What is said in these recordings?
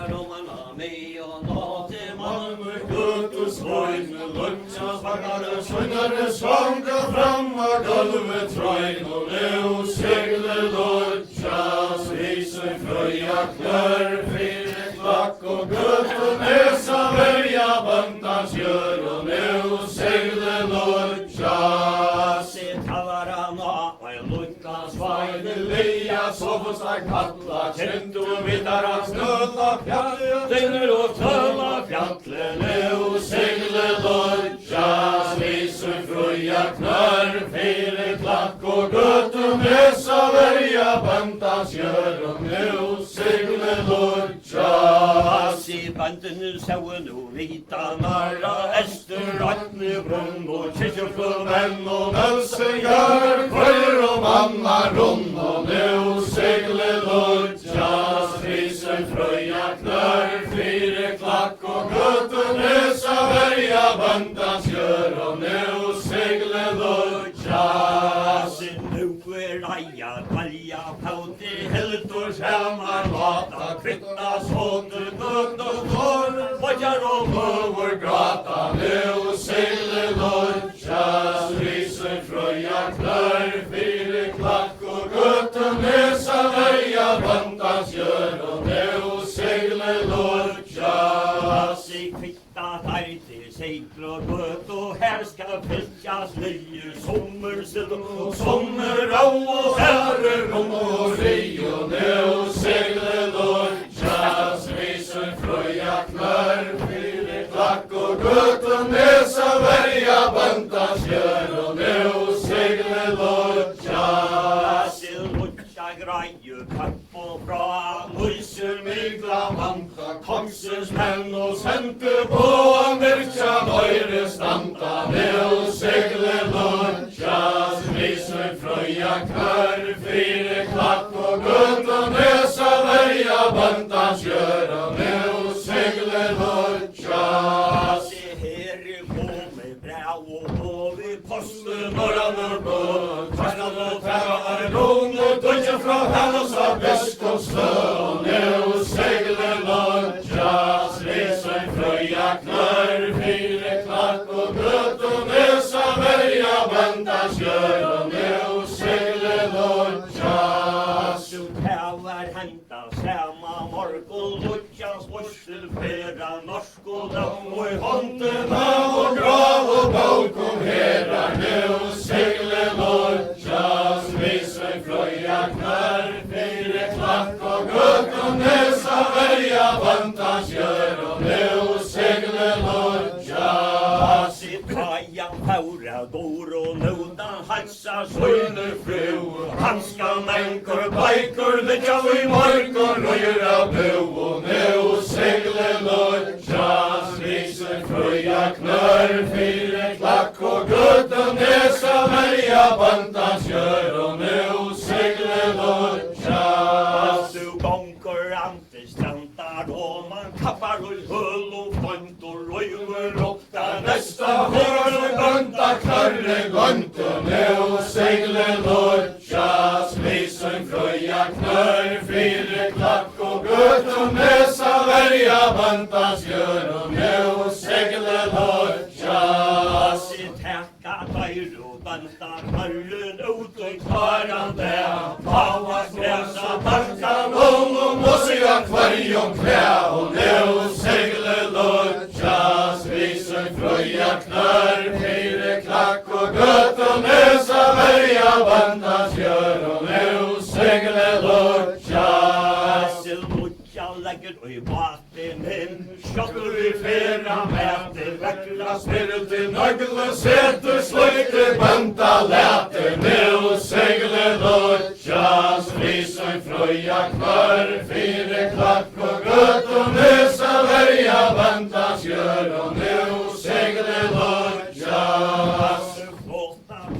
romarna med och nådde Malmö Götus vojne lunchas vakare sjungare sjunga fram av golvet tröjn och nu seglar lunchas visen fröja knör fyra klack och gött och näsa välja bantans gör och nu seglar lunchas i tavarana och en lunchas vajne leja sovostar kalla kändu vidara snölla fjällen och tölla fjällen nu seglar lunchas visen fröja knör fyra klack och gött och näsa välja bantans gör och nu seglar lunchas i banden sauen och vita narra Österratne brunn och kyrkjoflumän och mölsengar kvöjer och mamma rum och nu seglar lunchas visen fröja knör fyra klack och gött och näsa välja bantans gör och nu seglar lunchas nu raja kalja pauti heltor samar lata kvitta såter gott och torr vajar och mövor grata nu seglar lunchas visen fröja knör fyra klack och gott och näsa välja bantans gör och nu seglar lunchas i kvitta tajti seglar gott och här ska fäljas nyer sommersill och sommerau och herrerom och ri och nu seglar lunchas visen fröja knör fyra klack och gott och näsa välja bantans gör och nu seglar lunchas i luncha grejer kapp och bra myser mygla manta kongsens män och sente på Amerika nöjre stanta nu seglar lunchas visen fröja knör fyra klack och gott och näsa välja bantans gör och nu seglar lunchas i på med brev och på vid posten norra norrbo tvärsnad och tvärar lång och dödja från hennes av västkonstö och nu seglar lunchas visen fröja knör fyra klack och gott och näsa välja bantans gör och nu seglar lunchas tävar hämta samma morgon lunchas morsel flera norsk och dam och i hånderna och grav och balkon herar nu seglar lunchas visen fröja knör fyra klack och gott och näsa välja bantans gör och nu seglar lunchas i kajan faura dor och nodan halsar söjner fru hanska mänkor bajkor lägga i mark och röjer av bo och nu seglar lunchas visen fröja knör fyra klack och gott och näsa välja bantans gör och nu seglar lunchas du gånger antes tantar och man kappar och höll och fant och röjer ofta nästa hår och banta knarre gant och nu seglar lunchas visen fröja knör fyra klack och gott och näsa välja bantans gör och nu seglar lunchas i täcka tajr och banta knarren ut och klarande pavas gräsa tankan och mossiga kvarg och knä och nu seglar lunchas visen fröja knör fyra klack och gott och näsa välja bantans gör och nu seglar lunchas i luncha lägger i vattenen tjockar i flera mäter väckla spirel till nögle sätter slöjter banta läter nu seglar lunchas visen fröja knör fyra klack och gott och näsa välja bantans gör och nu seglar lunchas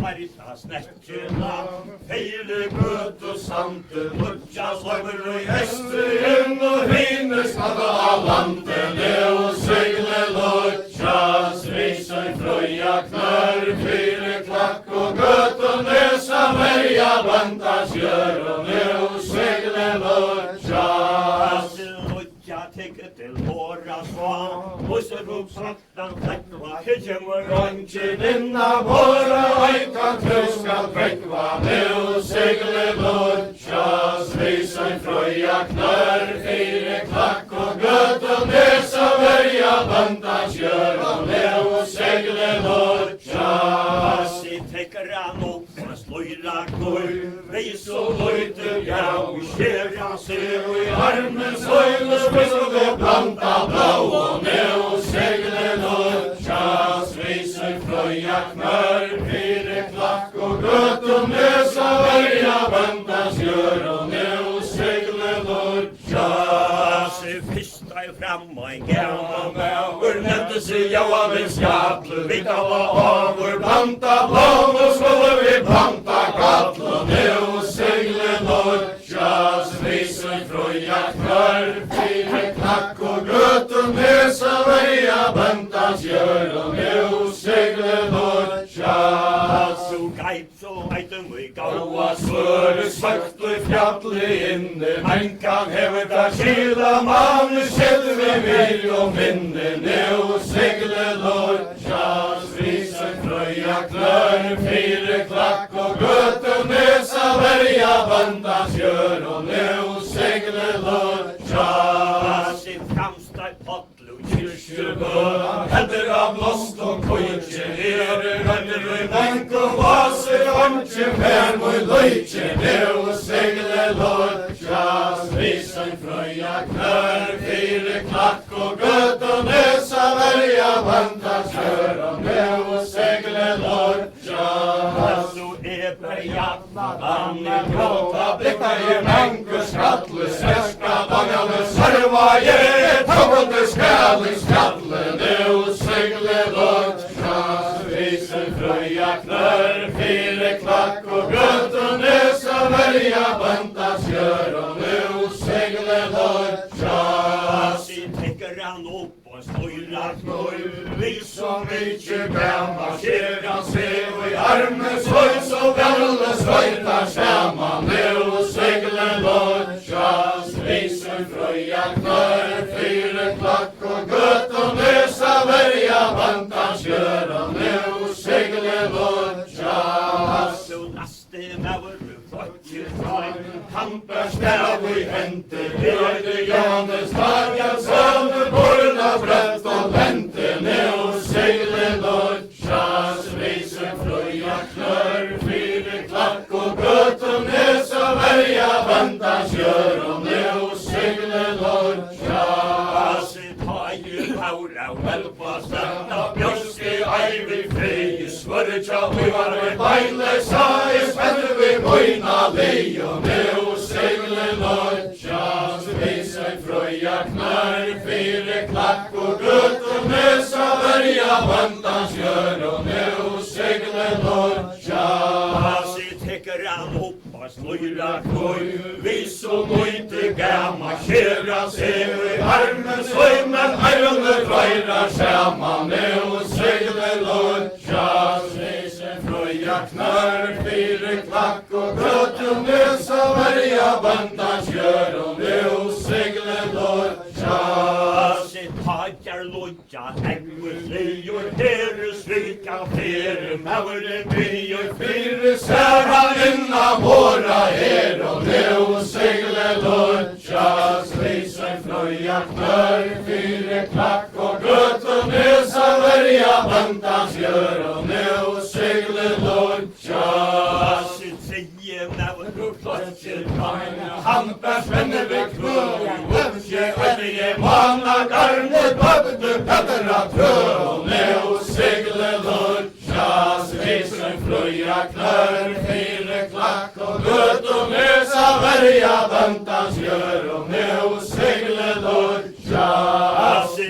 Maritas nätterna fejle gott och samt lunchas över i Östern och hinner snabba av landet nu seglar lunchas visen fröja knör fyra klack och gott och näsa välja bantans gör och nu seglar lunchas tycker till våra svan. Och så ropsaktan fläckva, kymmer röntgen innan våra öjka truskal fläckva. Nu segler lutjas, visan fröja knör, fyra klack och götten nesa värja bantas gör. Och nu segler lutjas, i täcker han upp och slöjlar kor. Vis och löjter, ja, och kärran ser och i armen söjler spiller blanta blå. Och nu segler lutjas, visan fröja knör, fyra klack och götten nesa värja bantas gör. Och nu segler lutjas, fyrsta i fram och en gammal mäver nämnde sig Johannes Gatle. Vi kallar av vår planta blå och skulle vi planta Gatle. Nu segler lutjas, visen fröja knör, fyra klack och götten nesa värja bantas gör. Och nu segler lutjas, så gajp så eiten vi gaua svöre svagt och fjattle inne. Man kan hävda kila man kjell vi vill och minne. Nu segler lutjas, visen fröja knör, fyra klack och götten nesa värja bantas gör. Och nu segler lutjas, i framsta potlo kyrkjebön händer av lost och kojtje. Händer i bank och vaser omtje färm och löjtje. Nu segler lutjas, visen fröja knör, fyra klack och götten nesa värja bantas gör. Och nu segler lutjas, så bergjarna danne gråta blickar i mankus kattle. Svenska dagarna sarva ge tågande skallig skattle. Nu segler lutjas, visen fröja knör, fyra klack och götten nesa värja bantas gör. Och nu segler lutjas, i täcker han upp och slöjlar knör. Vi som mycket gammal kyrkan ser och i armen slöj så väl slöjtar samman. Nu segler lutjas, visen fröja knör, fyra klack och götten nesa värja bantas gör. Och nu segler lutjas, så laste mäver Hampers stav i hente, lörde Johannes dagar, sönder borna brött och lente. Nu segler lutjas, visen fröja knör, fyra klack och götten nesa värja bantas gör. Och nu segler lutjas, ta ju paura och välpa stanna, björske ivy fri, svörja vi var med beinle, sa i spänner vi mojna li. Och nu segler lutjas, visen fröja knör, fyra klack och götten nesa värja bantas gör. Och nu segler lutjas, i täcker han upp och slöjlar knör. Vi så mycket gammal kärran ser i armen slöj, men armen fröjrar samman. Nu segler lutjas, visen fröja knör, fyra klack och götten nesa värja bantas gör. Och nu segler lutjas, i tajar lutja äggmuslior, herre svika fyra mävren byar, fyra säran innan våra her. Och nu segler lutjas, visen fröja knör, fyra klack och götten nesa värja bantas gör. Och nu segler lutjas, i tredje mäver och plötsligt Hampers vänner vid knör, uppge ödje mana garnet babde peddra trö. Och nu segler lutjas, visen fröja knör, fyra klack och götten nesa värja bantas gör. Och nu segler lutjas, i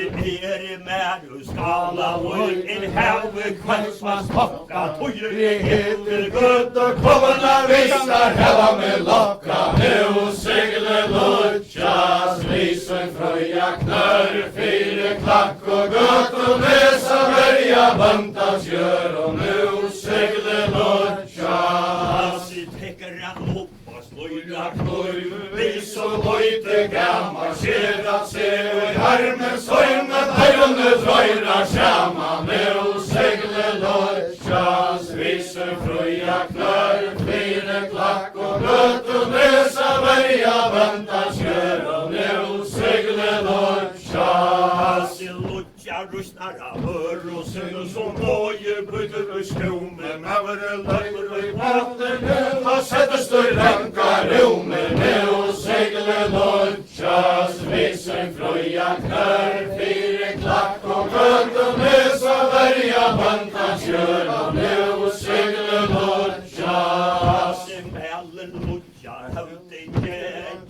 med skala och in havet kvällsmas tocka, tojer i heter gött och kommorna visar hela med locka. Nu segler lutjas, visen fröja knör, fyra klack och götten nesa värja bantas gör. Och nu segler lutjas, i täcker han upp och slöjlar knör. Vi så lojte gammal kärran ser armen søgna deierne drøyra sjama nu segle lodjas viser frøya knør fire klakk og gøtu nesa verja vanta skjør og nu segle lodjas i lodja rustnara hør og sønne som nøye bryter og skrumme mavere løyver og i vatten ta settes du ranka rumme nu segle lodjas viser frøya knør fire klakk og gøtu nesa verja vanta skjør og nu segle lodjas mellen lodja høvdinge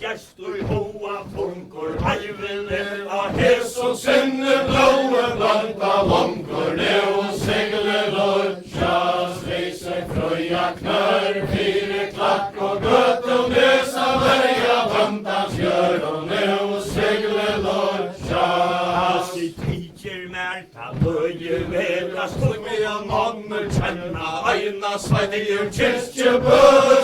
gestur hoa funkur heivinne av hes og sinne blåe vanta vonkur nu segle lodjas viser frøya knør fire klakk og gøtu nesa verja vanta skjør og nu segle lodjas i tidsjer merta løye velas tog med en manner kjenna eina sveidir kyrkjebø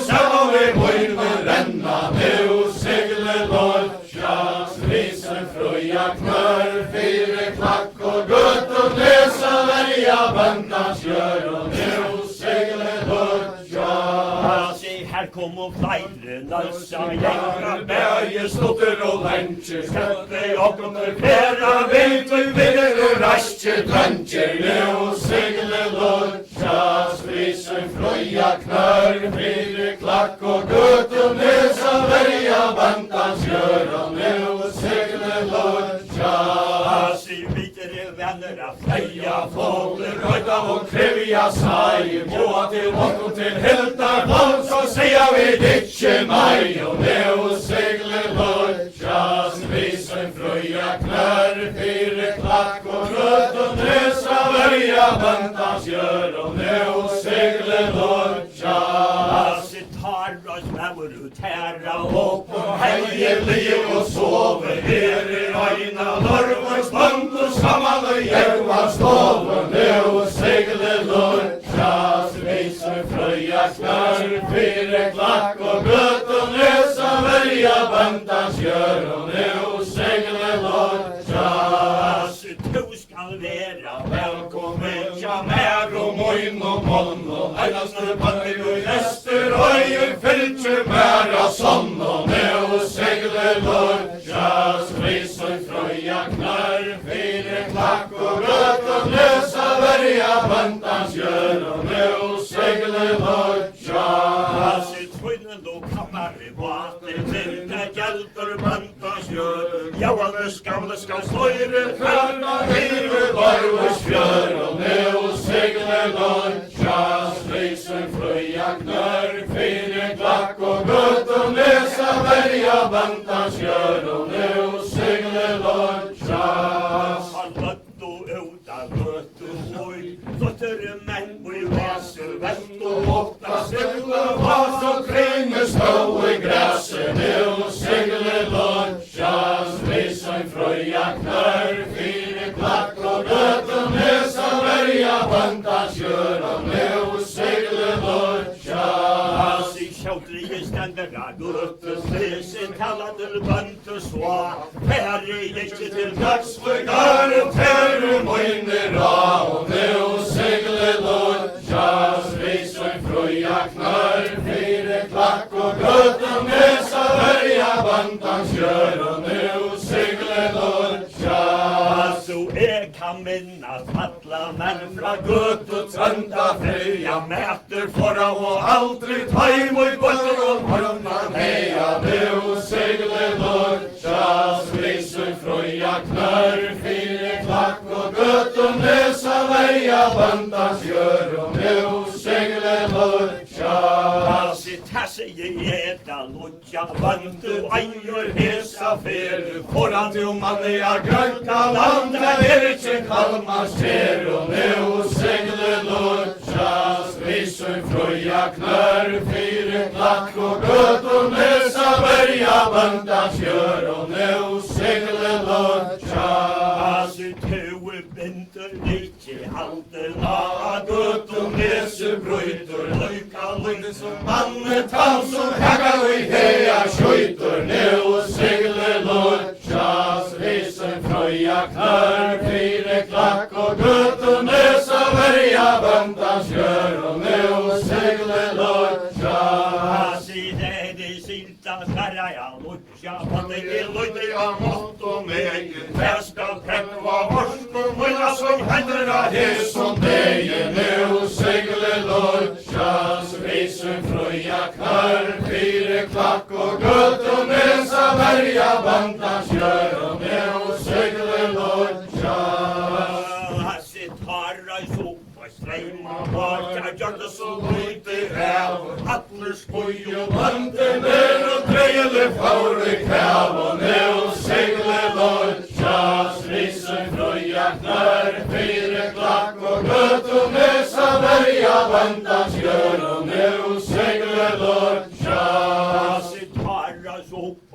sammen med møyne renna nu segle lodjas viser frøya knør fire klakk og gøtu nesa verja vanta skjør og nu segle lodjas her kom og flere nalsa gjenga bæje stotter og lentjer skjøtte okkommer flere vinter vinner og raskje drøntjer nu segle lodjas viser frøya knør fire klakk og gøtu nesa verja vanta skjør og nu segle lodjas i videre venner av fleia fåler røyta og krevja seg bjåa til okkom til heltar land så sier vi ikke nei og nu segle lodjas viser frøya knør fire klakk og gøtu nesa verja vanta skjør og nu segle lodjas tar oss mævur ut herra opp og helge liv og sove her i øyna lorv og spant og saman og hjelma stove nu segle lodjas viser frøya knør fire klakk og gøtu nesa verja vanta skjør og nu segle lodjas du skal vera velkommen ja mer og moin og mån og einaste bandir og ester og fylkje mæra sonn og nu segle lodjas viser frøya knør fire klakk og gøtu nesa verja vanta skjør og nu segle lodjas tvinnen og kammar i vater vinter hjelper vanta skjør jauane skamle skal sløyre kvarna hive varvus fjør og nu segle lodjas viser frøya knør fire klakk og gøtu nesa verja vanta skjør og nu segle lodjas han løttu ut av gøtu hoi flotter menn og i vase vett og åtta stilla vas og kringe stå i græse nu segle lodjas viser frøya knør fire klakk og gøtu nesa verja vanta skjør og nu segle lodjas i kjautlige stender av gøtu slesen kallader vanta sva herre ikke til dagsfløgar og terre møyne ra og nu segle lodjas viser frøya knør fire klakk og gøtu nesa verja vanta skjør og nu segle lodjas og jeg kan minna falla menn fra gøtu trønda freya mæter fora og aldri taim og bøtter og morgna heia nu segle lodjas viser frøya knør fire klakk og gøtu nesa verja vanta skjør og nu segle lodjas i tasse jeg eta lodja vantu eier hesa feru foran til manni a grønka landa ikke kalmar ser og nu segle lodjas viser frøya knør fire klakk og gøtu nesa verja vanta skjør og nu segle lodjas tøve vinter ikke haltena a gøtu nese brøyter løyka løyne som manne tann som hekka i heia skjøyter nu segle lodjas viser frøya frøya knarr, fire klakk og gøtunesa verja bandans gjør, og nu segle lodja. Skarraja, lutja, pandegi, lutja, motto meg, fæska, preppa, horsko, mulla, som hender av Som deg nu segle lodja, svisen frøya knarr, fire klakk og gøtunesa verja bandans gjør, og nu segle lodja. Streima baka, gjør det så lite hev, atler skoj og Vanten og drøyele faure kav, og nu segle lodja, svisen frøya knarr, fire klakk og gøtunesa verja bandans gjør, og nu segle lodja.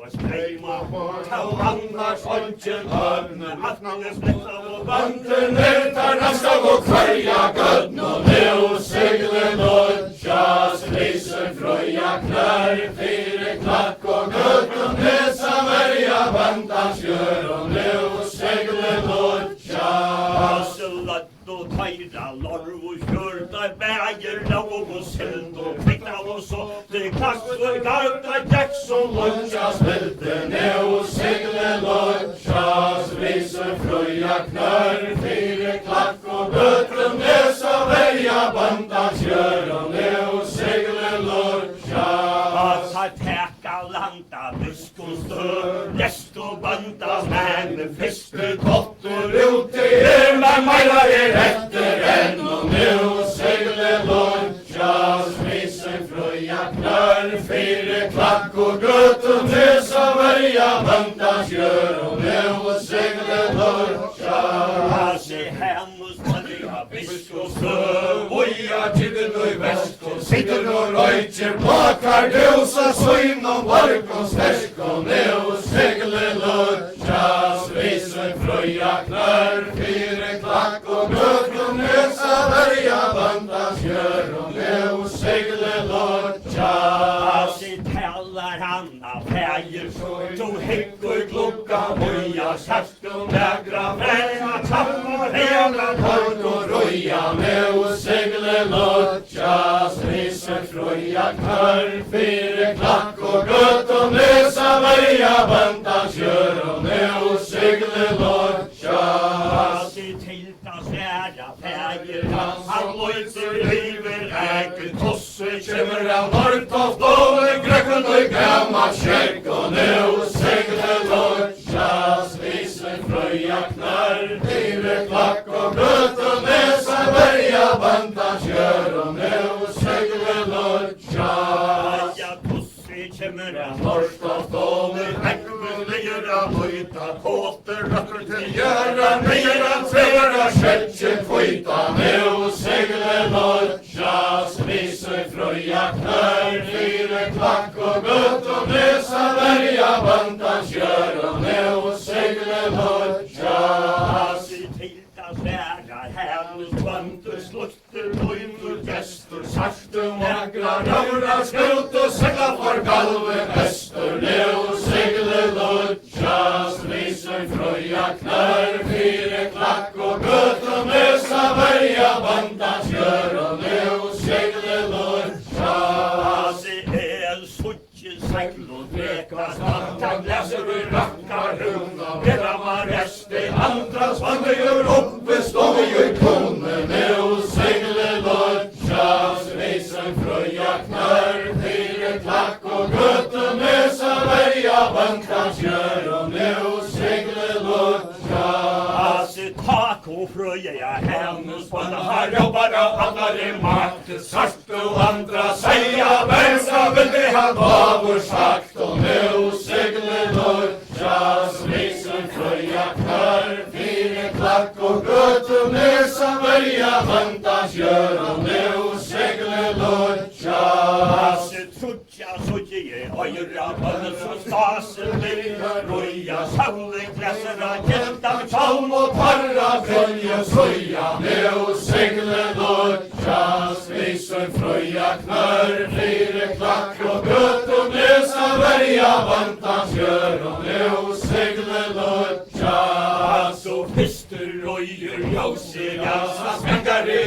Streima baka, annars håndkjen høvne, atler spletta og Vanten tar naskab og kvarja gødn, og nu segle lodja, svisen frøya knarr, fire klakk og gøtunesa verja bandans gjør, og nu segle lodja. Og tæra, lorv og skjørta, bæger, lag og sild og kvikna og så, det kast og garta, jeks og Lodja spilte nu segle lodja, svisen frøya knarr, fire klakk og gøtunesa verja bandans gjør, og nu segle lodja. Teka landa, viskostø, rest og banda, men fiske, kottur, ute, Men meira etter enn, og nu segle lodja, svisen frøya knarr, fire klakk og gøtunesa verja bandans gjør, og nu segle lodja. Se hennes Maria, viskostø, Oja tidden og i vest, og sitter og røyter, bakar døsa søgn og vark og sterk, og nu segle lodja, svisen frøya knarr, fire klakk og gøtunesa verja bandans gjør, og nu segle lodja. se talar han av fægir, to hekkur klokka, boja, sagt og negra, fræna, tappar, hela, Kort og røya, nu segle lodja, svisen frøya knarr, fire klakk og gøtunesa verja bandans gjør, og nu segle lodja. se tilta sværa fægir, han løyser hyver ægel, tosse Kjemmer av Norrtoft og Grøkken og gamma kjerk, og nu segle lodja, svisen frøya knarr, fire klakk og gøtunesa verja bandans gjør, og nu segle lodja. ja, tosse kjemmer av Norrtoft og Ekkel ligger av høyta, kåter røkker til Gjøra nyra tvera kjøtje kvita, nu segle lodja, svisen frøya knarr, fire klakk og gøtunesa verja bandans gjør, og nu segle lodja. se tilta sværa hennes bandur, slukter, bøynur, gestur, sartur, Negra røvra skjut og segla for galven øster, nu segle lodja, svisen frøya knarr, fire klakk og gøtunesa verja bandans gjør, og nu segle lodja. se suttje, segl og dreka, stanta, glæser og rakkar, huna, bedra mareste, Andras vandrer oppe, står vi i kone, nu segle lodja, svisen frøya knarr, fire klakk og gøtunesa verja bandans gjør, og nu segle lodja. se tak og frøye, ja, hennes banna har jo bara andre makt, Sagt og andra seia, versa vil vi ha bavur sagt, og nu segle lodja, svisen frøya knarr, fire klakk og gøtunesa verja bandans gjør, og nu segle lodja. se trutja, suttje, øyra, bønne, så stasen, lilla, røya, saule, glæsera, kjenta, Tjalm og parra följe søya, nu segle lodja, svisen frøya knarr, fire klakk og gøtunesa verja bandans gjør, og nu segle lodja. bøyer ljósið Skangari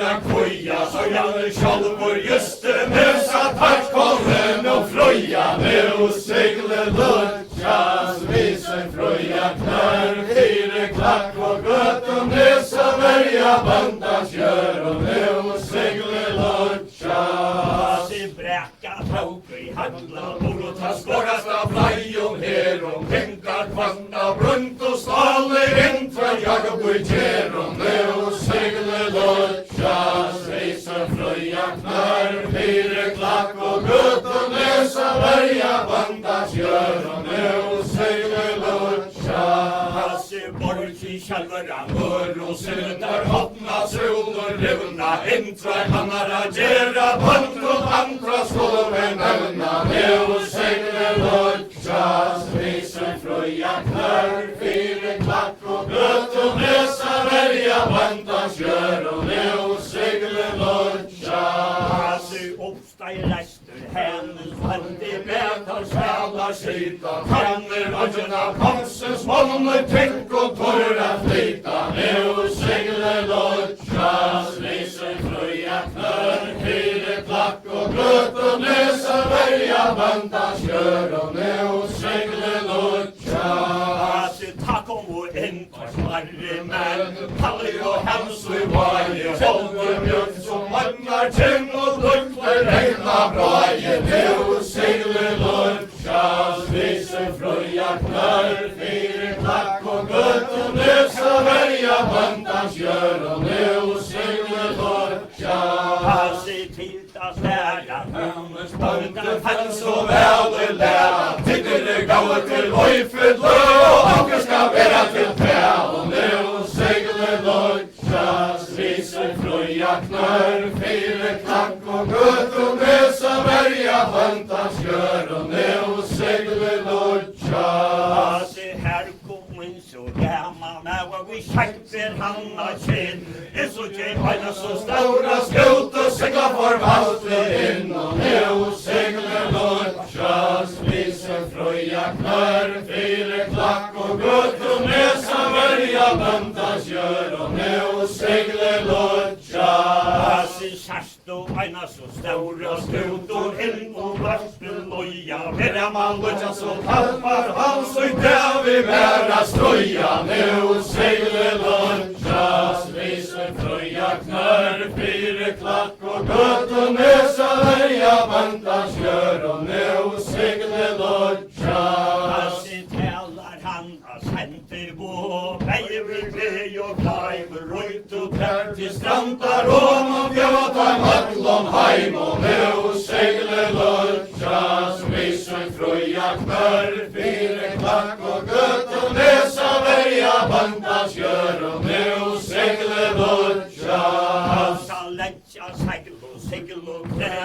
að kvoja Sójan sjálfur justu Musa takkkollen og frøya Nú segler lutjas Visen frøya knær Fire klakk og gøtum Nesa verja bandans gjør Og nú segler lutjas I brekka trókur I handla Og ta skorast af flæjum her Og hengar kvanna brunt og stalir Intra jagabui tjerum Nú segler lutjas Visen frøya knær Fire klakk og gøtum Nesa verja bandans gjør Og nú segler lutjas I borgi sjálfara Hör og sundar hopna Sólur rivna Intra kannara gera Band og andra skóla Nevna Nú segler lutjas Visen frøya knær Fire klakk og gøtum Nesa verja bandans gjør Og nú segler lutjas I uppstæg restur Hennes vandi Betar sælar sýta Kannir völdina Komsens molnur Tenk og torra flyta Nú segler lutjas Visen frøya knær Fire klakk og gøtum Nesa verja bandans gjør Og nú segler lutjas Takk og intar smarri menn Kalli og hemsu I vajir Sjálfur mjölk som mannar Tinn og luktar regna bræði Nú segler lutjas Visen frøya knær Fire klakk og gøtum Nesa verja bandans gjør Og nú segler lutjas I tilta stæra Hømmes bønder Fens og vel læra Tidder gaua til oifull Og anker skal vera til tæl Og nú segler lutjas Visen frøya knær Fire klakk og gøtum Nesa verja bandans gjør Og nú segler lutjas Her kom en så gammal När vi skjekter hanna kinn Så tjej beina så stora skjut Och segla for valter inn Og nú segler lutjas Visen frøya knær Fire klakk og gøtum Nesa verja bandans gjør Og nú segler lutjas I sjastu beina så stora skjut Og inn og varsel loja Verja man lutjas og tappar hals Og der vi vera strøya Nú segler lutjas Visen frøya knær Fire klakk og gøtum Nesa verja bandans gjør Og nú segler lutjas I talar han Senter bo Beivir glei og klæmur Røyt og tær til strandar Og bjóta allom heim Og nú segler lutjas Visen frøya knær Fire klakk og gøtum Nesa verja bandans gjør Og nú segler lutjas Leggja segl og segl og knæ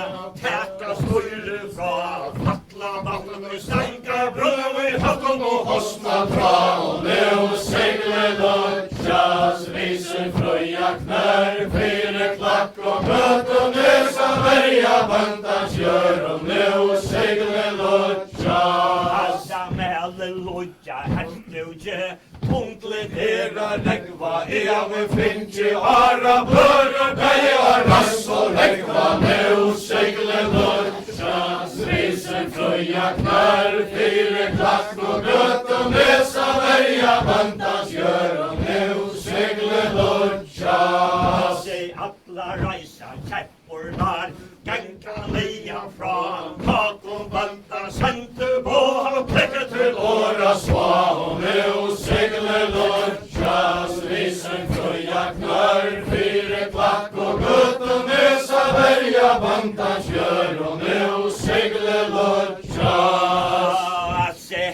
Teka støyre fra Fatla vatn Stenga brøv Hatten og hosna fra Og nú segler lutjas Visen frøya knær Fire klakk og gøtum Nesa verja bandans gjør Og nú segler lutjas Mæle lodja hertugje Tunglet era regva vi finnkje Ara bløra Beia rass og regva Nú segler lutjas Visen frøya knær Fire klakk og gøtum Nesa verja bandans gjør Og nú segler lutjas Alla reisa kjeppurnar Ganga leia fra Tak og banta Sente på Plekket til åra sva Og nú segler lutjas Visen frøya knær Fire klakk og gøtum Nesa verja bandans gjør Og nú segler lutjas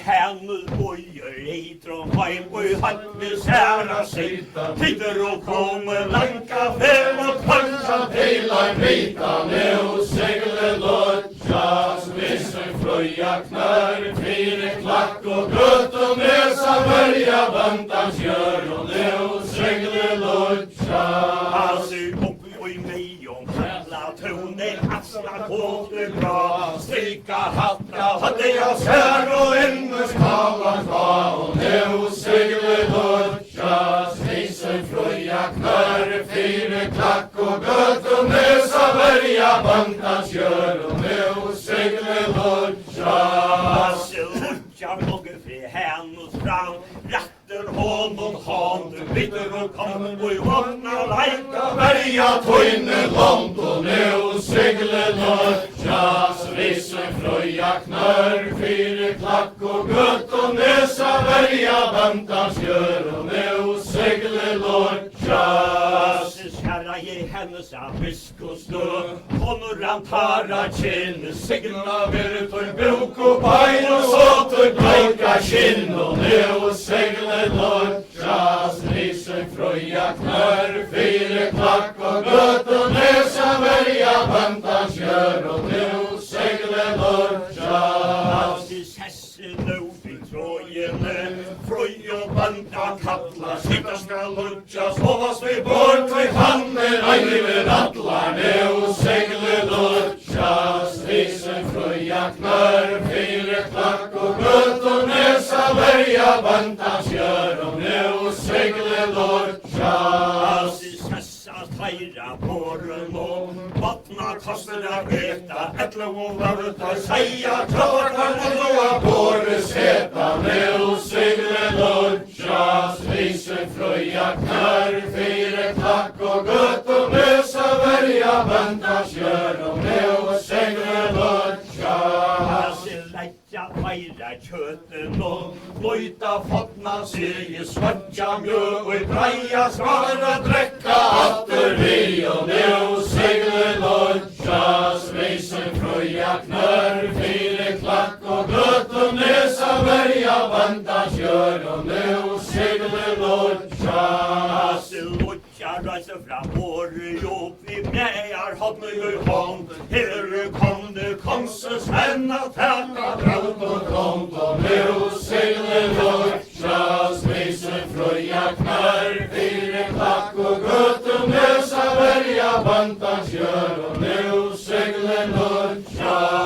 Hennul bøyer Eitrom heim og hattne særa sita Tidder og komme lanka Fem og kanskje til ein vita Nú segler lutjas Visen frøya knær Fire klakk og gøtum Nesa verja bandans gjør Og nú segler lutjas Oppi og meiom Kalla tone Asla kåte bra Strika hatta Hadde jeg sær og ennes kalan fra Og nú segler lutjas Visen värja bandans gör och nu seglar lodja. Lodja något fri hänus fram, ratter honom han, du bitter och kommer och i vakna lajka. Värja tojne långt och nu seglar lodja. Svisen fröja knör, fyra klack och gött och näsa värja bandans gör och nu seglar lodja. Skärra i hennes abiskosdö, honoran tara kinn, Signa vill tog bok och bein och så tog blåka kinn och nu seglar lodja. Svisen fröja knör, fyra klack och gött och näsa värja bandans gör och nu seglar lodja. nu vid Trojene, Fröj och banda kattlar, sitta ska lodja, sovas vid bort vid handen, Ejliver attlar nu seglar lodja. Svisen fröja knör, fyra klack och gött och näsa värja bandans gör och nu seglar lodja. Tajra porren och vattna kastarna äta, ätla och varta säga, Klart och båres heta nu seglar lodja. Svisen fröja knör, fyra klack och gött och näsa värja bandans gör och nu seglar lodja. lägga tajra köten och blöjta fatna sig i svartja mjö och i braja svara Dräcka atteri och nu seglar lodja. Svisen fröja knör, fyra klack och gött och näsa värja bandans gör och nu seglar lodja. Lodja röjser fram året upp vi mäjar hade i hand. Här kom det konses henne täta Brott och tomt och nu seglar lodja. Svisen fröja knör, fyra klack och gött och näsa värja bandans gör och nu seglar lodja.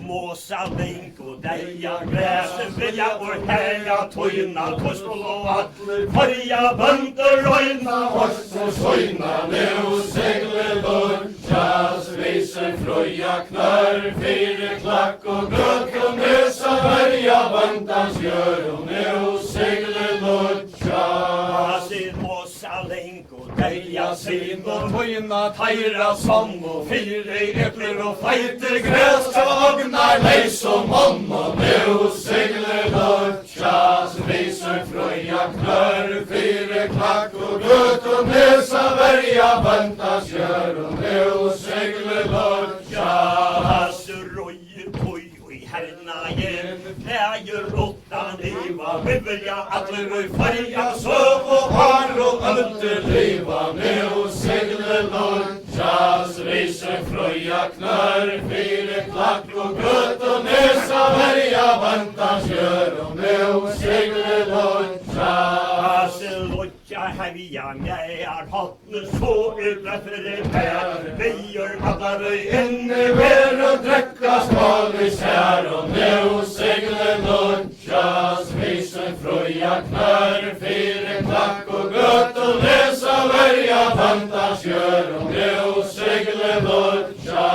Måsa link och deja gräs vilja och heja tojna kostol och attler färja bönder röjna Horst och sojna nu seglar lodja. Svisen fröja knör, fyra klack och gött och näsa värja bandans gör och nu seglar lodja. Måsa link och deja sin och tojna tajra som och fyra äppler och fejter gräs Agnar lej som om och nu seglar lodja. Svisen fröja knör, fyra klack och gött och näsa värja bandans gör och nu seglar lodja. Herna igen, kläger råttan liva, vilja attler och färja söv och Har och underliva nu seglar lodja. Svisen fröja knör, fyra klack och gött och näsa värja bandans gör och nu seglar lodja. Lodja härja mjär hattne så rätt det här. Vi gör paddare Inne ver och dräcka skal isär och nu seglar lodja. Svisen fröja knör, fyra klack och gött och näsa värja bandans gör och nu seglar lodja.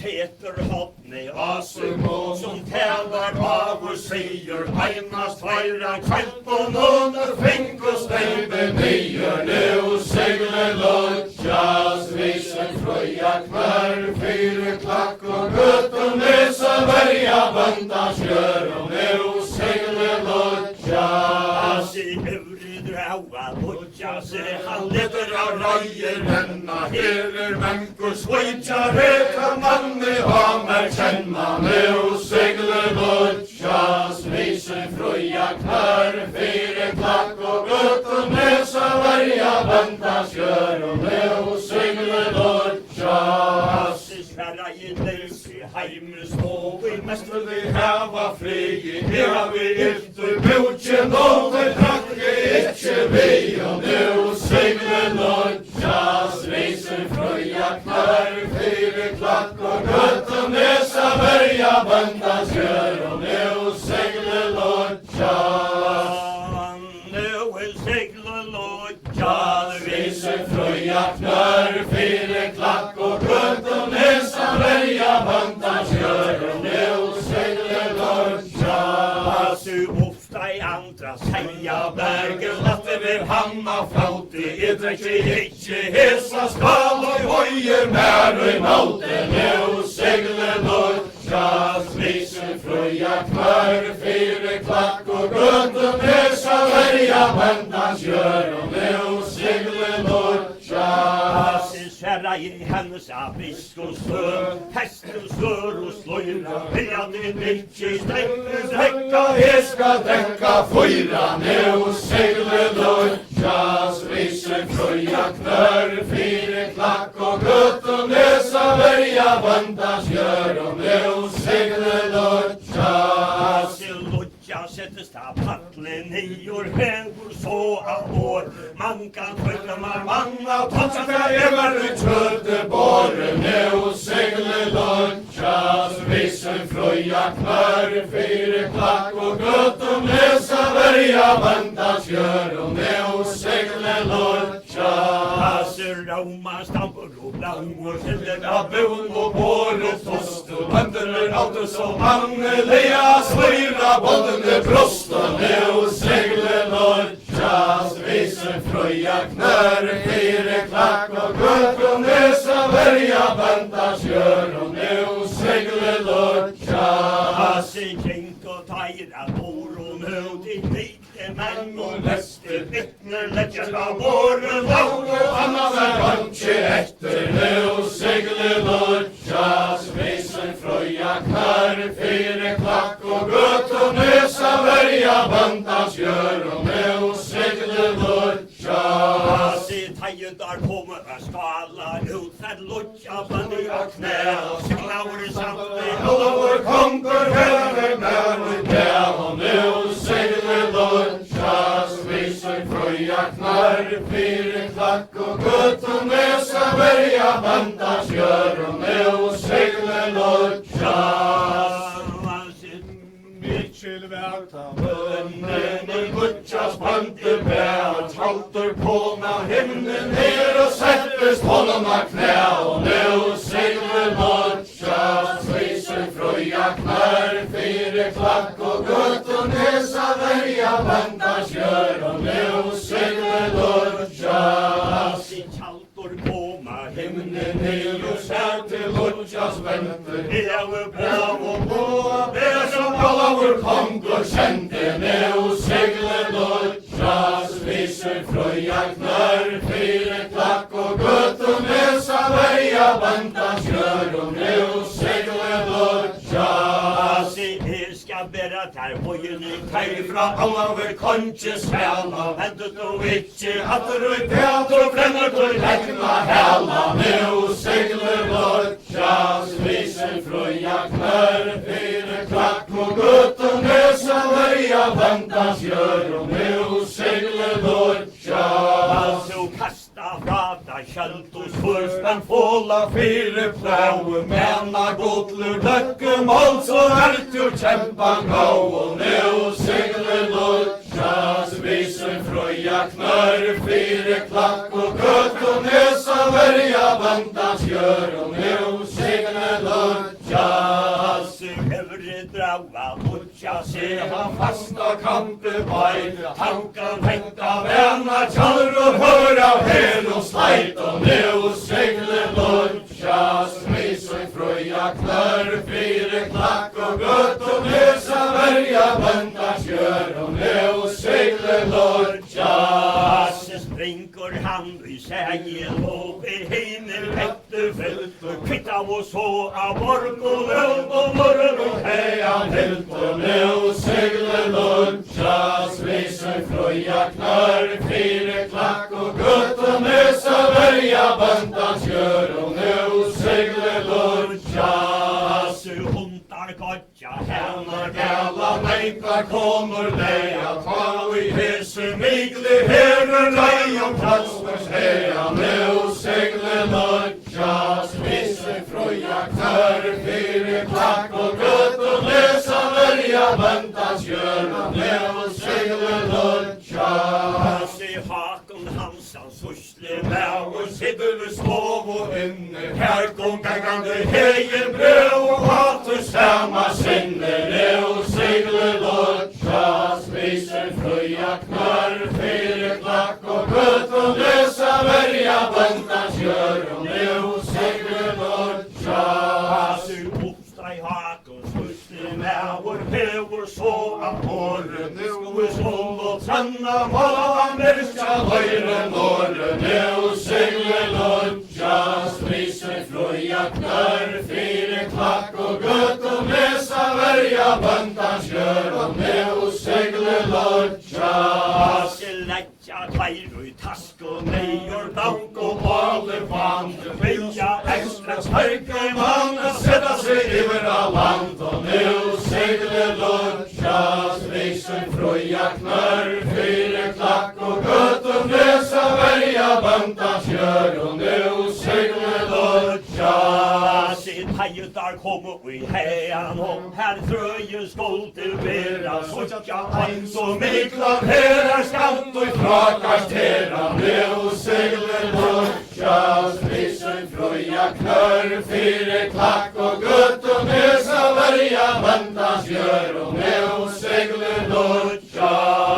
heter hoppne Asimo som tävlar av och säger einast tvärra kvält och under fänk och Stejbe nyer nu seglar lodja. Svisen fröja knör, fyra klack och gött och näsa värja bandans gör och nu seglar lodja. I huvud draua lodja sig han letar av röjer denna herer mänkor svitja Reka manne hamer känna nu seglar lodja. Svisen fröja knör, fyra klack och gött och näsa värja bandans gör och nu seglar lodja. Sverra i dels i heimen stå vi mest vill vi hava fri här vi inte Botjen och det drack inte vi och nu seglar lodja. Svisen fröja knör, fyra klack och gött och näsa värja bandans gör och nu seglar lodja. Nu seglar lodja. Svisen fröja knör, fyra klack och heia bergen, latte vi hamna flauti, idrekki ikkje hesa skal, og høyer mer i nauten, og segler lortjas, viser frøya kvar, fire klakk og gøtten, hesa verja vendans gjør, og segler lortjas. Sverra i hennes abiskos sør, hestens sør og sløyra, vilja din ikkje strenges Drekka, jeg skal drekka fyra, og segler lortjas, viser frøya knør, fire klakk og gøtten, hesa verja vendans gjør, og segler lortjas. Jag sättes ta paddlen nior hängor så av år. Man kan följa manna och Tatsa emer i tjöte borren, og segler lortjas, viser frøya knør, fire klakk og gøtten, hesa verja vendans gjør, og segler lortjas. Roma stampar och blangor till Ja, bun og bor og tost, og bønder auto som Annelia, svøyra bollene brosten, og segler lortjas, viser frøya knør, fire klakk og gøtten, hesa verja vendans gjør, og segler lortjas. Gink och tajra bor och möt i lite män och läster vittner lättjar av våren Og anna var ikke etter, og segler lortjas, viser frøya knør, fire klakk og gøtten, hesa verja vendans gjør, og segler lortjas. Tajet där kommer att skala ut för lutja bandy och knä och sklaver samtidigt. Alla vår konkur heller med og segler lortjas, viser frøya knør, fire klakk og gøtten, hesa verja vendans gjør, og segler lortjas. Mikkel verta bønnen i gutjas bønte bær, tralter på med himnen her og settes hånden av knæ, og segler lortjas, viser frøya knør, fire klakk og gøtten, hesa verja vendans gjør, og segler lortjas. Himnen her og sær til lortjas venter, Hever på og på, det som kaller kongur kjente, og segler lortjas, viser frøya knør, fire klakk og gøtten, hesa verja vendans gjør, og segler lortjas. ska bära där höjen i kaj fra alla över konche smälla väntet och inte att du Teater bränner till lägna hela, nu segler lortjas, viser fröja knör, fire klakk och gøtten, hesa verja vendans gjør, och nu segler lortjas. så kasta frata kjöld och svursten fåla Fire plau, menna godlur løkkemål, så du kjempan gå, og nu segler lortjas, viser frøya knør, fire klakk og gøtten, hesa verja vendans gjør, og nu segler lortjas. Övre drava butja Se han fasta kampe beid, tankan vekta venna, kjallr og høra hel og sleit, og nu segler lortjas, viser frøya knør, fire klakk og gøtten, hesa verja vendans gjør, og nu segler lortjas. Sprinkor han i sägen och i himmel efterfällt och kvitta och så av borg och löv och morgon och Hejan helt og nu segler lortjas, viser frøya knør, fire klakk og gøtten, hesa verja vendans gjør, og nu segler lortjas. hundar gotja hennar Gæla leikar konur leia, ta i hese migli herre rei og kasters heia, nu segler lortjas, viser frøya knør, fire klakk og gøtten, hesa verja vendans gjør, og nu segler lortjas. Hakon Hansan susle med och sitter i stov och inne här kom gangande hejen bröd och Hatur samma sinne, nu segler lortjas, viser frøya fyrir klakk og göttum lesa verja böndans jörum nú seglu lodja. Hassu uppstræ hakun skusli meður hefur svo að hóru nú skuld og tranna mála Merkja høyre norre nú seglu lodja. Strísur flója knör fyrir klakk og göttum lesa verja böndans jörum nú seglu lodja. Hassi leggja klær í tasku neyjur dank og bálir vand Veja ekstra stærke mann að Setta sig yfir á land og nú seglu lodja. Strísur flója knör fyrir klakk og göttum lesa verja böndans jörum nú seglu lodja. Hassi tæjudar komu í heian og her þrøyu skoldi vera Sotja eins og miklar Herrar skamt og frakast herra nú seglu lodja. Strísur flója knör fyrir klakk og göttum lesa verja böndans jörum nú seglu lodja.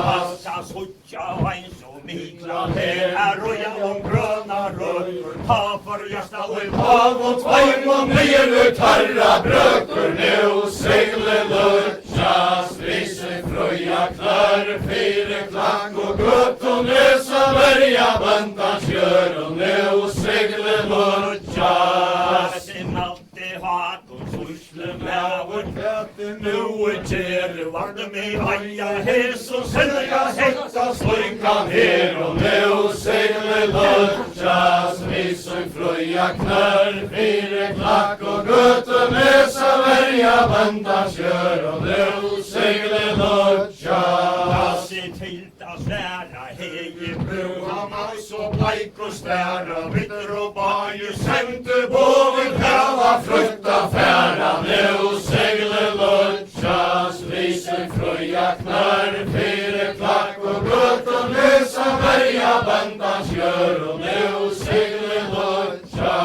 Hassa sotja eins og miklar her roja gröna röður Ta förjasta og Hav og tveim og nýru tarra brøkur nú seglu lodja. Strísur flója knör fyrir klakk og göttum lesa verja böndans jörum nú seglu lodja. Hassi malti hakun skusli meður Nú tjeru vardu mig væja hins og selja heita Slungan her og nú seglu lodja. Strísur flója knör fyrir klakk og göttum lesa verja böndans jörum nú seglu lodja. Hassi tilta sværa hegi bruga mais og bleikur stæra Vittur og bæju sendu Bóvin hafa frukta færa nú seglu lodja. Strísur flója knör fyrir klakk og göttum lesa verja böndans jörum nú seglu lodja.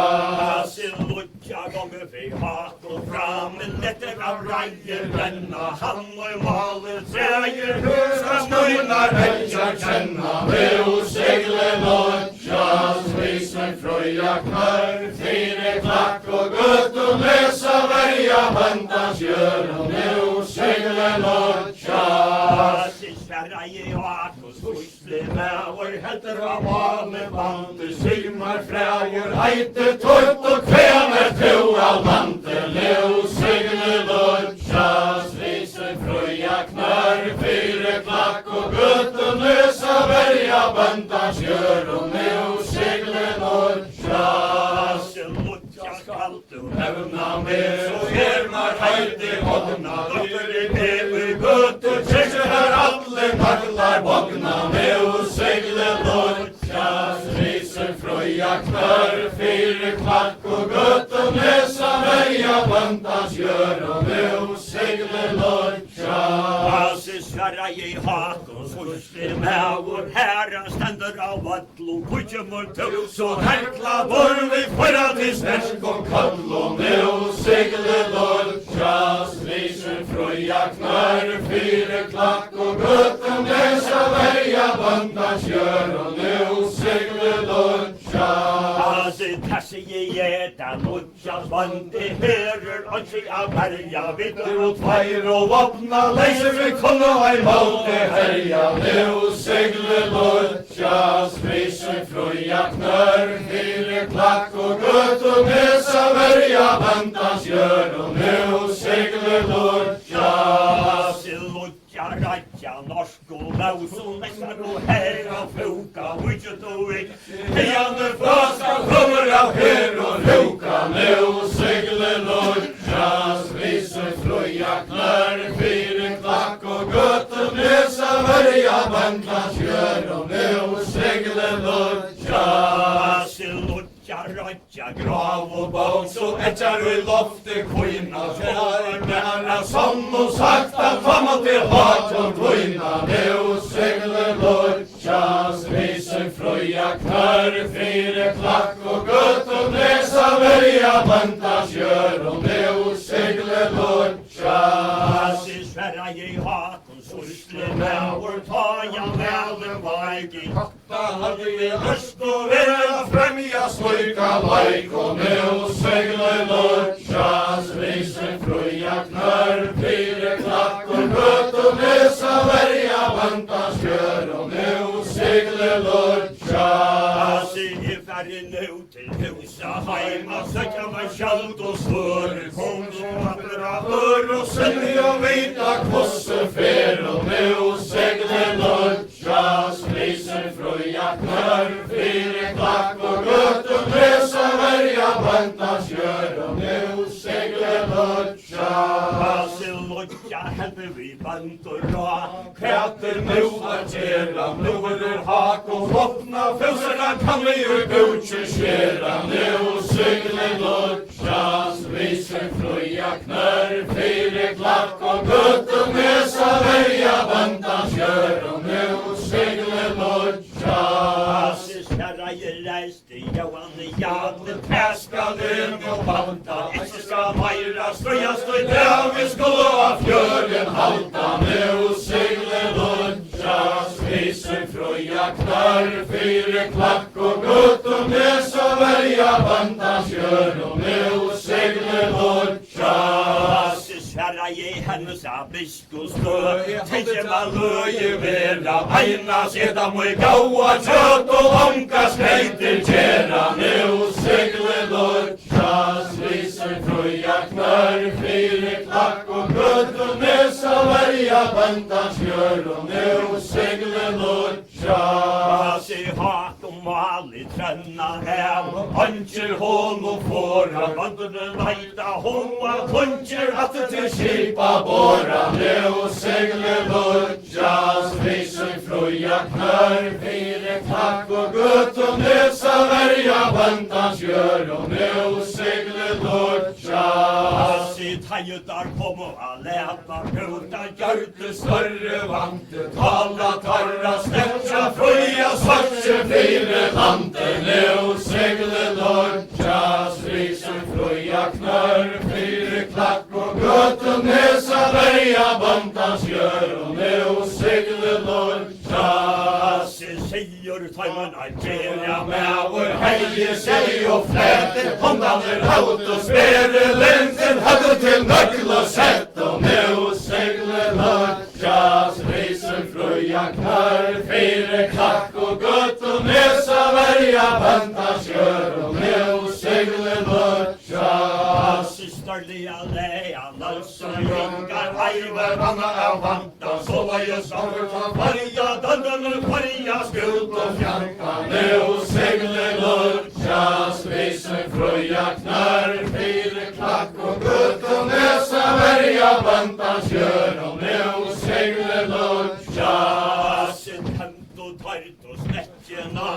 Hassi lutja gongu fyrir hakun fram Lettir af rægir renna Hann og malir trægir Husa Munar heljar kenna nú seglu lodja. Strísur flója knör fyrir klakk og göttum lesa verja böndans jörum nú seglu lodja. Hassi sverra í hakun skusli meður Heldur af mali vandu Sigmar frægur hættu tótt og hvenar tú á landi nú seglu lodja. Strísur flója knör fyrir klakk og göttum lesa verja böndans jörum nú seglu lodja. Hassi lutja skaldu Hefna mér svo hermar hætti hodna Luttur í nefu göttu Tjeksur her allir naglar bogna nú seglu lodja. Strísur flója knör fyrir klakk og göttum lesa verja böndans jörum nú seglu lodja. Hassi sverra í hakun skusli meður Herran stendur á völlum Kujumur tök Så herkla bor vi forra til sterk og kallum nú seglu lodja. Strísur flója knör fyrir klakk og göttum lesa verja böndans jörum nú seglu lodja. Hassi tassi í eta lutja svandi Herur önssi að verja Vittur og Tvær og vopna leysir vi kunnu ein móti herja nú seglu lodja. Strísur flója knör fyrir klakk og göttum lesa verja böndans jörum nú seglu lodja. Hassi lutja rætja norsku Lásu leysar og herra fúka Hujut og vik Heianu flaska komur af her og rúka nú seglu lodja. Strísur flója knör fyrir klakk og göttum lesa verja böndans jörum nú seglu lodja. Hassi lutja rætja grav og bón Så etjar i lofti kvinna Fjær næra som og sagt at fama til hat og kvinna nú seglu lodja. Strísur flója knör fyrir klakk og göttum lesa verja böndans jörum nú seglu lodja. Hassi sverra í hakun skusli meður Ta ja meður læki Hatta hadde vi lyst å vera fremja Sløyka leik og nu segle lodjas Visen fruja knarr, fire klakk og gøt og nesa verja vantas gjør og nu segle lodjas Jeg færre nu til husa heima Søkja meg sjalt og stør Kom så andra ør og Selja vita kosse fer og nu segle lodjas Visen fruja knarr, fire klakk og gøt og nesa verja vantas gjør og nu segle lodjas Lodja heldur vi band og rá Kvæter nú að gera Nú hak og hopna Fjósarna kan vi jo Gauche skjera nu segle lodjas Visen fruja knarr, fire klakk og gøt og nesa verja vantas gjør og nu segle lodjas Herra ég reiste Jóhann Jarl Perskaðin og banda Ekki skal mæra strøyast og Vi skulle av fjøren halta nu segle lodjas Visen fruja knarr, fire klakk og gøt og nesa verja vantas gjør og nu segle lodjas Herra ég hennes av biskostø Tenker man løye vera Eina seta mui gaua tjøt og onka skreitir Gjera nu segle lodjas Visen fruja knarr, fire klakk og gøt og nesa verja vantas gjør og nu segle lodjas I hak og mali trenna hev Ønsker hån og fåra Vandrene leida hoa Klunkjer at det til Skipa bora nu segle lodjas Visen fruja knarr, fire klakk og gøt og nesa verja vantas gjør og nu segle lodjas I tajutar komo a leta Gauta gjørte større vante Tala tarra stetja fruja Svartje fire lande nu segle lodjas Visen fruja knarr, fire klakk og gøt og nesa verja vantas gjør og nu segle lodjas Sigur tøymen a gjerja mæver Heie seg og flete Hondaner haut og spere Lenten hadde til nøkkel og sett og nu segle lodjas Visen fruja knarr, fire klakk og gøt og nesa verja vantas gjør og nu segle lodjas Størlige leia Lalsa ringar Eivar vanna av vanta Sova jeg sanger fra varja Døndene varja Skuld og fjanka Nu segle lodjas Visen fruja knarr, fire klakk og gøt og nesa verja vantas gjør og nu segle lodjas Tent og tørt og snekkjena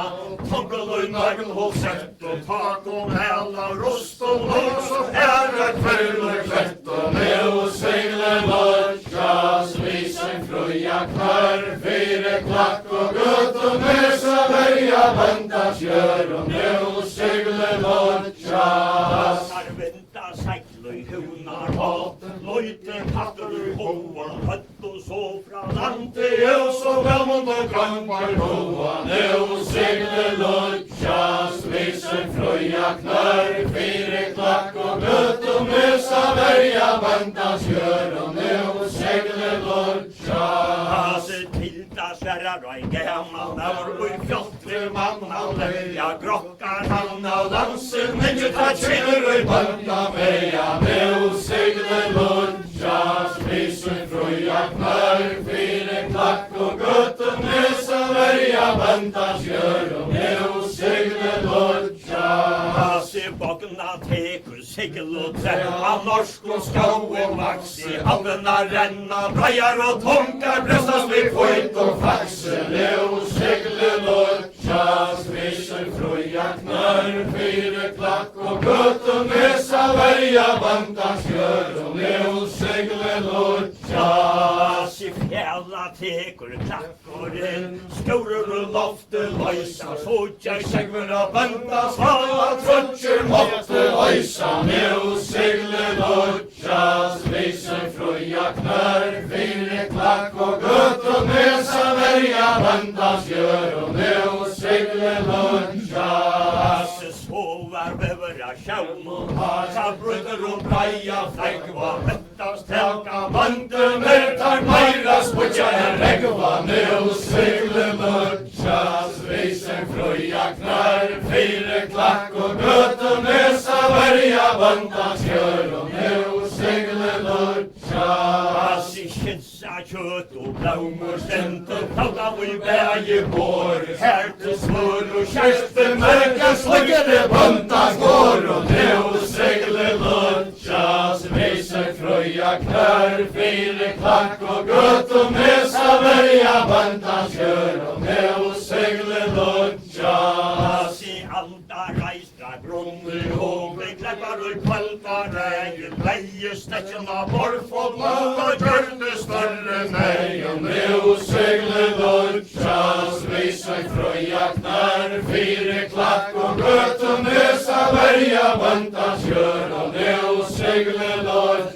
Toggle og nagel og sett og tak og hela Rost og lås og herre kveld og kvett og nu segle lodjas Visen fruja knarr, fire klakk og gøt og nesa verja vantas gjør og nu segle lodjas Vinta seglu i hunar hatt Løyte katter hoa Høtt og så fra landet Jo så velmond og krampar hoa Nu segle lodjas Visen fruja knarr, fire klakk og gøt og nesa verja vantas gjør og nu segle lodjas Tilda sverrar og en gammal Nær og i fjottri manna Leia grokkar han av dansen Ikke ta kjenner og i Banda meia nu segle lodjas Visen fruja knarr, fire klakk og gøt og nesa verja vantas gjør og nu segle lodjas I bogna tekur sigl og trepp Av norsk og skauen vaksi Havna renna Breiar og tungar Brøstas vi Kvøyt og fakse nu segle lodjas Visen fruja knarr, fire klakk og gøt og nesa verja vantas gjør og nu segle lodjas I fjalla tekur klakkurinn skjoror och loftet lösa, så jag seglarna banda, svala trötcher Måtte öjsa nu seglet lodjas, visen fröja knör, fyre klack och gött och näsa värja bandas gör och nu seglet lodjas. Sovar bevra sjaun, hasa bröder och braja, frägva, vettans täka, Banden tar majra sputja en regva, nu seglet lodjas, visen fröja knör, fyre klack och gött och näsa värja bandas gör och nu seglet lodjas. Asi kynsa kött och blommor, stentor, tauta och i bägebår, här till smör och Kärste märka släggade bantas går och nu seglet lodjas, visar fröja knör, fyre klack och gött och näsa värja bantas gör och nu seglet lodjas. Asi alda reistra grunner och bekläppar och kvältar räger, lejer stäckna borrfåll och gjorde större Nej, och nu seglet lodjas, visar fröja knör, fyre klack och gött och näsa värja bantas gör och nu seglet lodjas.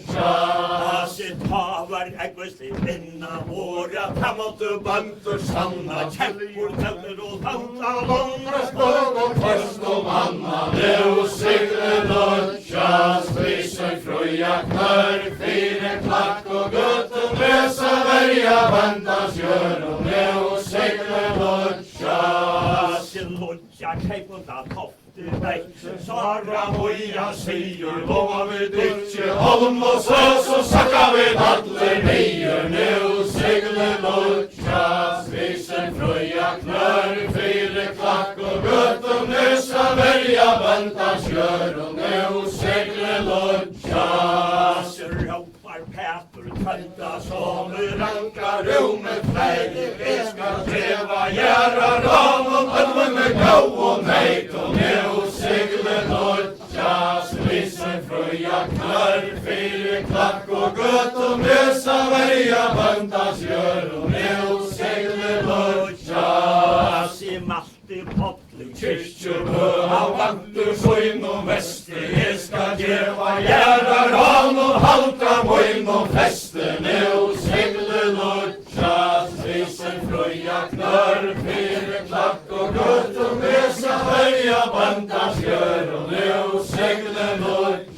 Asi tavar äggvösligt inna våra, framåt och bant och sanna, käppor, tänder och tanta, långa Ståg och kvast och manna, nu seglet lodjas, visar fröja knör, fyre klack och gött och näsa värja bantas gör och nu seglet lodjas. Asi lodja kejpunda tofte väg, Sara moja sigur, lova vid Dytje holm och sös och sacka vid allir nyer, nu seglet lodjas, visar fröja knör, fyre klack och gött och näsa värja bantas gör och nu seglet lodjas. Asi ropar Peter, tönta som rankar rummet färdig, vi ska träva Gärra ram och ödmen med gå och nejt och nu seglet lodjas, visar fröja knör, fyre klack och gött och näsa värja bantas gör och nu seglet lodjas. Asi masti potlu, Kyrkjubö av vantur sjön och väster, jag ska geva gärra ram och halta moin och fäste, nu seglet lodjas, visar fröja knör, fyre klack och gött och näsa värja bantas gör och nu seglet lodjas.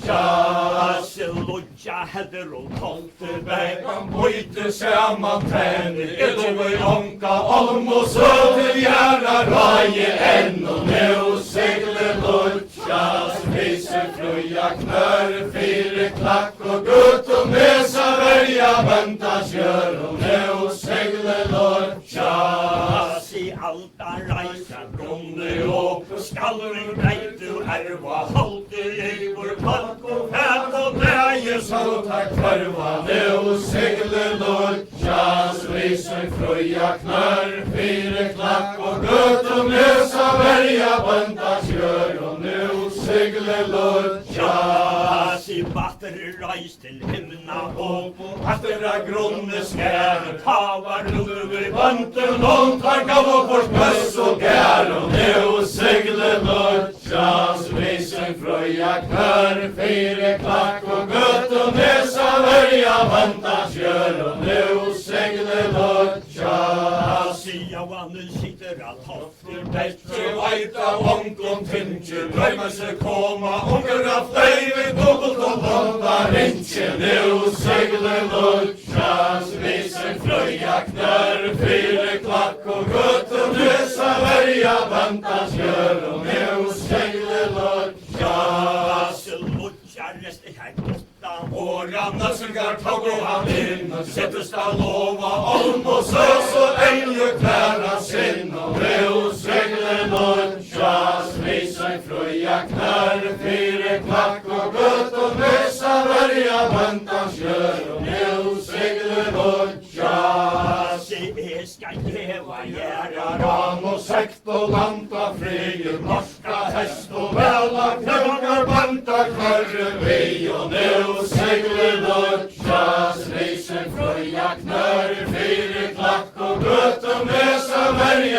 Asi lodja hedder och tofte väg, Bojte samman tränir, elva i onka, olm och söder gärna raje än och nu seglet lodjas, visar fröja knör, fyre klack och gött och näsa värja bantas gör och nu seglet lodjas. Asi alta reisa grunner och skallring breit du härva, halte i vår kalk och fät och bräger Så tack kvarva, nu seglet lodjas, visar fröja knör, fyre klack och gött och näsa värja bantas gör och nu seglet lodjas. Asi batter reis till himna och battera grunne skär, tavar luder i Vanten långt har gav och bort möss och gär och nu seglet lodjas, visar fröja knör, fyre klack och gött och näsa värja bantas gör och nu seglet lodjas. Asi javannu sitter att tofter Bättre vajta onklon tinge, drömmer sig komma, ångra flöjve dubbelt och lånta rinche, nu seglet lodjas, visar fröja knör, fyre klack och gött och näsa värja bantas gör och nu seglet lodjas. Asi lodja rest i här gottan Våra nassingar tog och han in, sättes där lova, olm och sös och älg klära sin och nu seglet lodjas, visar fröja knör, fyre klack och gött och näsa värja bantas gör och nu seglet lodjas. Asi ska geva gärra Ram och sekt och lanta frier, norska häst och väla knögar banta kvarre vi och nu seglet lodjas, visar fröja knör, fyre klack och gött och näsa värja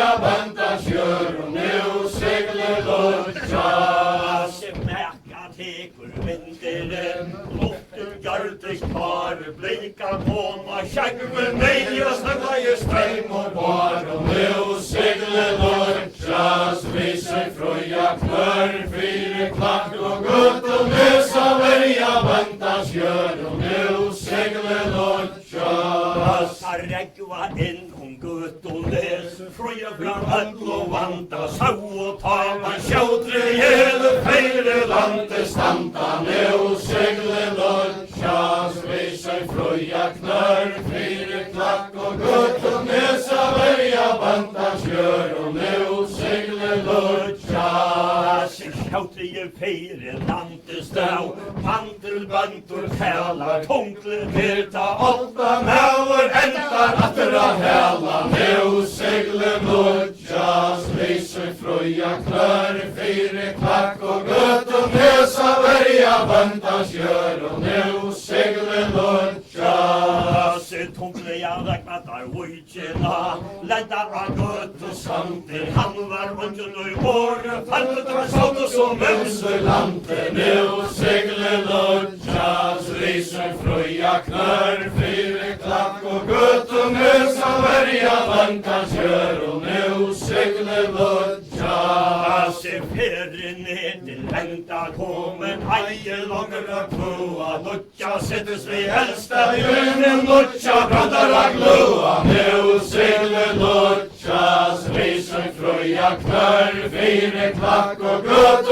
gör och nu seglar lodja. Smäka tekur vinderen, luften gjördes kvar, blika koma, skägven mig och snögla i ström och Var och nu seglar lodja, visar fröja knör, fyra klack och gott och mösa värja vantas gör och nu seglar lodja. Regva inn gutt og les, frøya fram öll og vanda, sá og tala, sjáttri hele feire Lante standa nu seglar lodja, visar fröja knör, fyra klack och gott och mösa värja vantas gör och nu seglar lodja. Sjáttri feire lande stá, pandelböndur kæla, tunglir virta, åtta Mäver endar attra hela nu seglar lodja, visar fröja knör, fyra klack och gott och mösa värja vantas gör och nu seglar lodja. Se tungliga räknatar vujtjena, ledda a gött och santer, han var undan och i året, fallet var sånt och så Mönsur lante nu seglar lodja, visar fröja knör, fyra klack och gott och mösa värja vantas gör och nu seglar lodja. Se ferri nedi lenda komen, ægir langar að klúa, lodja settist við helsta Junen lodja brandar að glúa, nu seglar lodja, visar fröja knör, fyra klack och gott